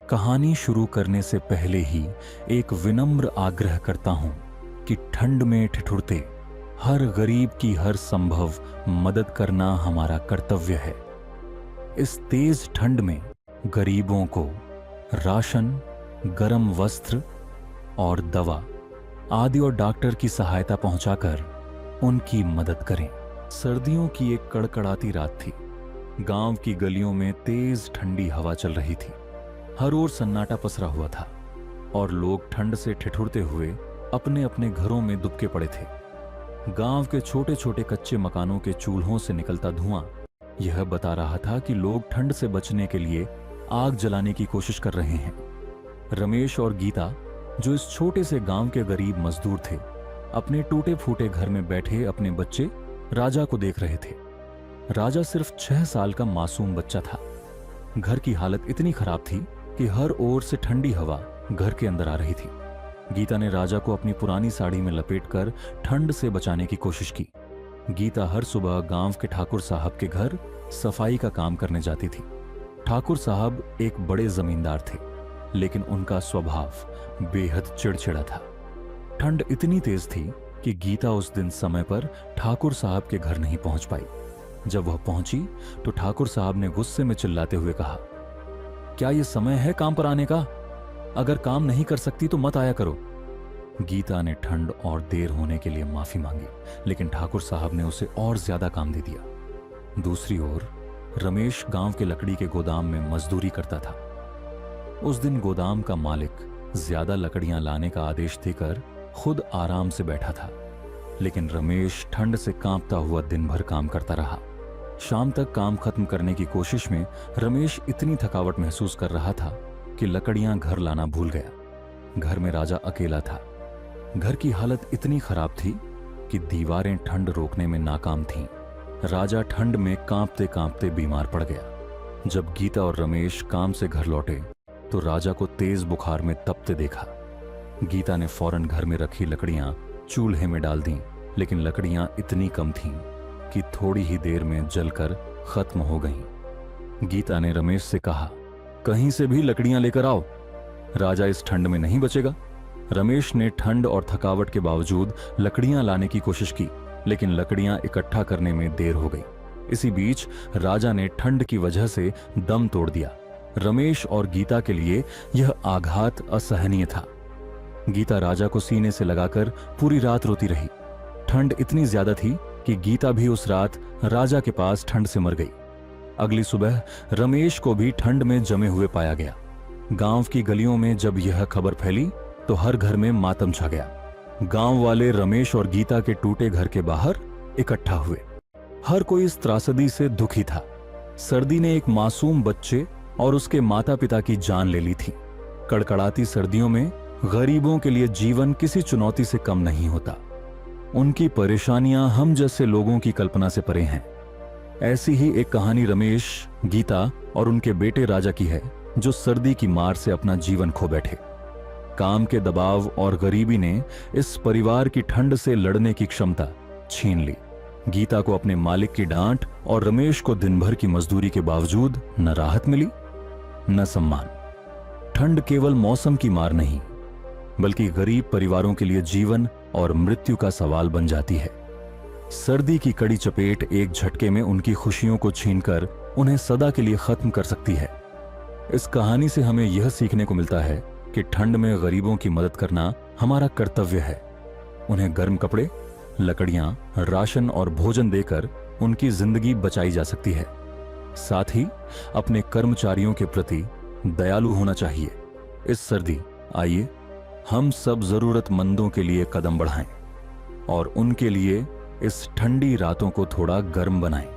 कहानी शुरू करने से पहले ही एक विनम्र आग्रह करता हूं कि ठंड में ठिठुरते हर गरीब की हर संभव मदद करना हमारा कर्तव्य है। इस तेज ठंड में गरीबों को राशन, गर्म वस्त्र और दवा आदि और डॉक्टर की सहायता पहुंचाकर उनकी मदद करें। सर्दियों की एक कड़कड़ाती रात थी। गांव की गलियों में तेज ठंडी हवा चल रही थी। हर ओर सन्नाटा पसरा हुआ था और लोग ठंड से ठिठुरते हुए अपने अपने घरों में दुबके पड़े थे। गांव के छोटे छोटे कच्चे मकानों के चूल्हों से निकलता धुआं यह बता रहा था कि लोग ठंड से बचने के लिए आग जलाने की कोशिश कर रहे हैं। रमेश और गीता, जो इस छोटे से गांव के गरीब मजदूर थे, अपने टूटे फूटे घर में बैठे अपने बच्चे राजा को देख रहे थे। राजा सिर्फ 6 साल का मासूम बच्चा था। घर की हालत इतनी खराब थी कि हर ओर से ठंडी हवा घर के अंदर आ रही थी। गीता ने राजा को अपनी पुरानी साड़ी में लपेटकर ठंड से बचाने की कोशिश की। गीता हर सुबह गांव के ठाकुर साहब के घर सफाई का काम करने जाती थी। ठाकुर साहब एक बड़े जमींदार थे, लेकिन उनका स्वभाव बेहद चिड़चिड़ा था। ठंड इतनी तेज थी कि गीता उस दिन समय पर ठाकुर साहब के घर नहीं पहुंच पाई। जब वह पहुंची तो ठाकुर साहब ने गुस्से में चिल्लाते हुए कहा, क्या यह समय है काम पर आने का? अगर काम नहीं कर सकती तो मत आया करो। गीता ने ठंड और देर होने के लिए माफी मांगी, लेकिन ठाकुर साहब ने उसे और ज्यादा काम दे दिया। दूसरी ओर रमेश गांव के लकड़ी के गोदाम में मजदूरी करता था। उस दिन गोदाम का मालिक ज्यादा लकड़ियां लाने का आदेश देकर खुद आराम से बैठा था, लेकिन रमेश ठंड से कांपता हुआ दिन भर काम करता रहा। शाम तक काम खत्म करने की कोशिश में रमेश इतनी थकावट महसूस कर रहा था कि लकड़ियां घर लाना भूल गया। घर में राजा अकेला था। घर की हालत इतनी खराब थी कि दीवारें ठंड रोकने में नाकाम थीं। राजा ठंड में कांपते कांपते बीमार पड़ गया। जब गीता और रमेश काम से घर लौटे तो राजा को तेज बुखार में तपते देखा। गीता ने फौरन घर में रखी लकड़ियां चूल्हे में डाल दीं, लेकिन लकड़ियां इतनी कम थीं कि थोड़ी ही देर में जलकर खत्म हो गईं। गीता ने रमेश से कहा, कहीं से भी लकड़ियां लेकर आओ, राजा इस ठंड में नहीं बचेगा। रमेश ने ठंड और थकावट के बावजूद लकड़ियां लाने की कोशिश की, लेकिन लकड़ियां इकट्ठा करने में देर हो गई। इसी बीच राजा ने ठंड की वजह से दम तोड़ दिया। रमेश और गीता के लिए यह आघात असहनीय था। गीता राजा को सीने से लगाकर पूरी रात रोती रही। ठंड इतनी ज्यादा थी कि गीता भी उस रात राजा के पास ठंड से मर गई। अगली सुबह रमेश को भी ठंड में जमे हुए पाया गया। गांव की गलियों में जब यह खबर फैली तो हर घर में मातम छा गया। गांव वाले रमेश और गीता के टूटे घर के बाहर इकट्ठा हुए। हर कोई इस त्रासदी से दुखी था। सर्दी ने एक मासूम बच्चे और उसके माता पिता की जान ले ली थी। कड़कड़ाती सर्दियों में गरीबों के लिए जीवन किसी चुनौती से कम नहीं होता। उनकी परेशानियां हम जैसे लोगों की कल्पना से परे हैं। ऐसी ही एक कहानी रमेश, गीता और उनके बेटे राजा की है, जो सर्दी की मार से अपना जीवन खो बैठे। काम के दबाव और गरीबी ने इस परिवार की ठंड से लड़ने की क्षमता छीन ली। गीता को अपने मालिक की डांट और रमेश को दिन भर की मजदूरी के बावजूद न राहत मिली न सम्मान। ठंड केवल मौसम की मार नहीं, बल्कि गरीब परिवारों के लिए जीवन और मृत्यु का सवाल बन जाती है। सर्दी की कड़ी चपेट एक झटके में उनकी खुशियों को छीनकर उन्हें सदा के लिए खत्म कर सकती है। इस कहानी से हमें यह सीखने को मिलता है कि ठंड में गरीबों की मदद करना हमारा कर्तव्य है। उन्हें गर्म कपड़े, लकड़ियां, राशन और भोजन देकर उनकी जिंदगी बचाई जा सकती है। साथ ही अपने कर्मचारियों के प्रति दयालु होना चाहिए। इस सर्दी आइए हम सब जरूरतमंदों के लिए कदम बढ़ाएं और उनके लिए इस ठंडी रातों को थोड़ा गर्म बनाएं,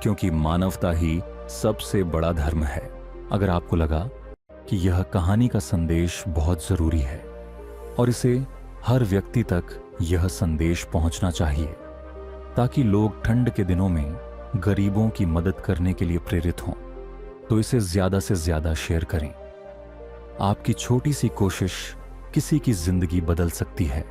क्योंकि मानवता ही सबसे बड़ा धर्म है। अगर आपको लगा कि यह कहानी का संदेश बहुत जरूरी है और इसे हर व्यक्ति तक यह संदेश पहुंचना चाहिए, ताकि लोग ठंड के दिनों में गरीबों की मदद करने के लिए प्रेरित हों, तो इसे ज्यादा से ज्यादा शेयर करें। आपकी छोटी सी कोशिश किसी की जिंदगी बदल सकती है।